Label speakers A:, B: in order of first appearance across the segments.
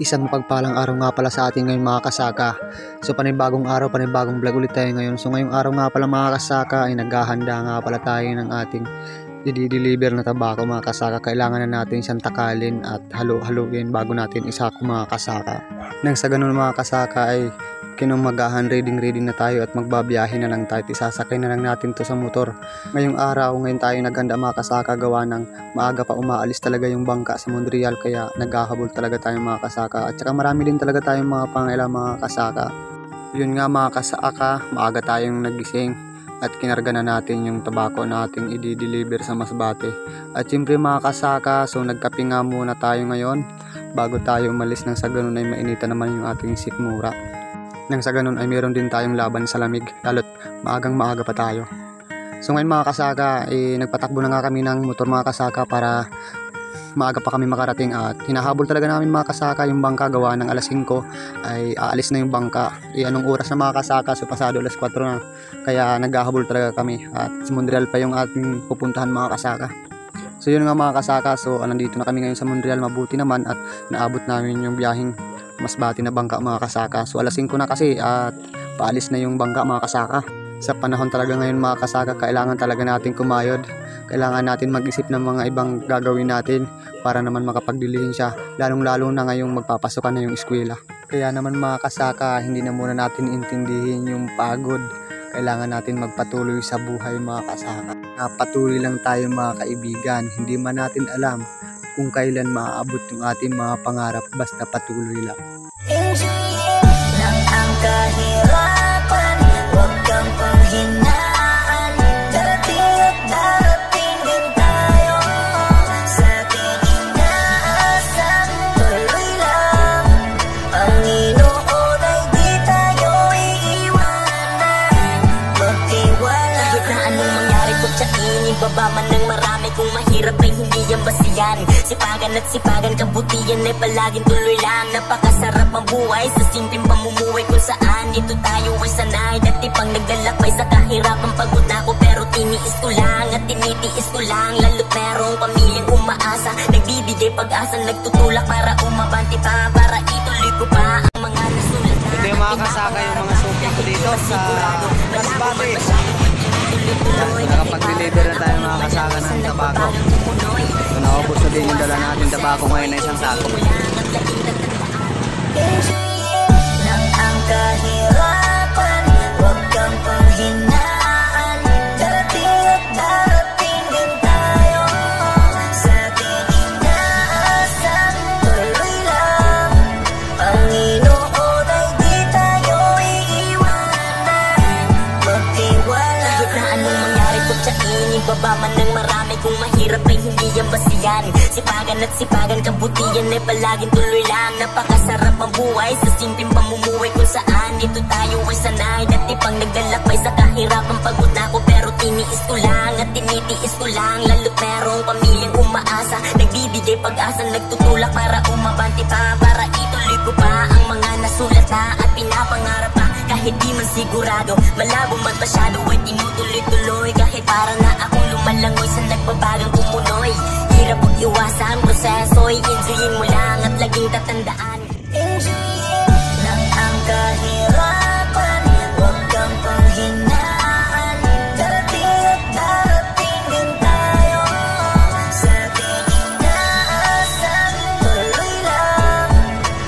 A: Isang mapagpalang araw nga pala sa atin ngayon mga kasaka. So panibagong araw, panibagong vlog ulit tayo ngayon. So ngayong araw nga pala mga kasaka ay naghahanda nga pala tayo ng ating i-deliver na tabako mga kasaka. Kailangan na natin siyang takalin at haluin bago natin isako mga kasaka. Nang sa ganun mga kasaka ay kinumagahan, ready na tayo at magbabiyahe na lang tayo. Isasakay na lang natin to sa motor. Ngayong araw, ngayon tayo naghanda mga kasaka, gawa ng maaga pa umaalis talaga yung bangka sa Montreal, kaya naghahabol talaga tayo mga kasaka. At saka marami din talaga tayong mga pangailangan mga kasaka. Yun nga mga kasaka, maaga tayong nagising at kinarga na natin yung tabako na ating i-deliver sa Masbate. At siyempre mga kasaka, so nagkape nga muna tayo ngayon bago tayo umalis. Nang sa ganun ay mainita naman yung ating sikmura. Nang sa ganun ay meron din tayong laban sa lamig, lalo't maaga pa tayo. So ngayon mga kasaka, nagpatakbo na nga kami ng motor mga kasaka para maaga pa kami makarating. At hinahabol talaga namin mga kasaka yung bangka, gawa ng alas 5 ay aalis na yung bangka. Anong oras na mga kasaka? So pasado alas 4 na, kaya naghahabol talaga kami. At sa Montreal pa yung ating pupuntahan mga kasaka. So yun nga mga kasaka, so nandito na kami ngayon sa Montreal, mabuti naman at naabot namin yung biyaheng Masbate na bangka mga kasaka. So alas 5 na kasi at paalis na yung bangka mga kasaka. Sa panahon talaga ngayon mga kasaka, kailangan talaga natin kumayod. Kailangan natin mag-isip ng mga ibang gagawin natin para naman makapaglilihin siya, lalong-lalo na ngayong magpapasokan na yung eskwela. Kaya naman mga kasaka, hindi na muna natin intindihin yung pagod. Kailangan natin magpatuloy sa buhay mga kasaka. Patuloy lang tayo mga kaibigan. Hindi man natin alam kung kailan maaabot yung ating mga pangarap, basta patuloy lang.
B: Enjoyin lang ang kahirapan, huwag kang panghinaan. Darating at darating din tayo sa ating inaasam. Tuloy lang, Panginoon ay di tayo iiwanan. Magtiwala. Kahit na anong mangyari po tiyain, ibaba man ng marami, kung mahirap ay hindi yan basihan. Sipagan at sipagan, kabutihan ay palaging tuloy lang. Napakasarap ang buhay sa simpleng pamumuhay, kung saan ito tayo ay sanay. Dati pang naglalakbay sa kahirapan, pagod na ako pero tiniis ko lang at tinitiis ko lang. Lalo't merong pamilyang umaasa, nagbibigay pag-asa, nagtutulak para umabanti pa, para ituloy ko pa ang mga nasulat na.
A: Ito yung mga kasaka, yung mga suki ko dito sa Masbate. Nakapag-deliver na tayo mga kasaka ng tabako. So naubos na din yung dala natin tabako ngayon na isang sako.
B: Enjoyin lang ang kahirapan, huwag kang panghinaan. Darating at darating din tayo sa ating inaasam. Tuloy lang, Panginoon ay di tayo iiwanan. Magtiwala. Kahit na anong mangyari po tiyain, ibaba man ng marami, kung mahirap ay hindi yan basihan. Sipagan at sipagan, kabutihan ay palaging tuloy lang. Napakasarap ang buhay sa simpleng pamumuhay, kung saan ito tayo ay sanay. Dati pang naglalakbay sa kahirapan, pagod na ako pero tiniis ko lang at tinitiis ko lang. Lalo't merong pamilyang umaasa, nagbibigay pag-asa, nagtutulak para umabanti pa, para ituloy ko pa ang mga nasulat na at pinapangarap pa. Kahit di man sigurado, malabo man masyado, ay tinutuloy-tuloy. Kahit para na akong lumalangoy sa nagbabagang umunoy. Hirap ang iwasan, proseso'y enjoyin mo lang at laging tatandaan. Enjoyin lang ang kahirapan, huwag kang panghinaan. Darating at darating din tayo sa ating inaasam. Tuloy lang,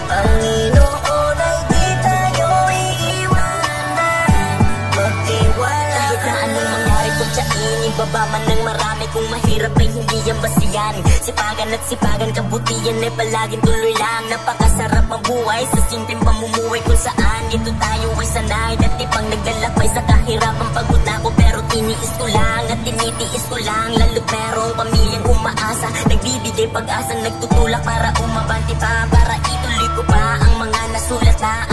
B: Panginoon ay di tayo iiwanan. Magtiwala. Kahit na anong mangyari po tiyain, ibaba man ng marami, kung mahirap ay hindi yan basihan. Sipagan at sipagan, kabutihan ay palaging tuloy lang. Napakasarap ang buhay sa simpleng pamumuhay, kung saan ito tayo ay sanay. Dati pang naglalakbay sa kahirapan, pagod na ako pero tiniis ko lang at tinitiis ko lang. Lalo't merong pamilyang umaasa, nagbibigay pag-asa, nagtutulak para umabanti pa, para ituloy ko pa ang mga nasulat na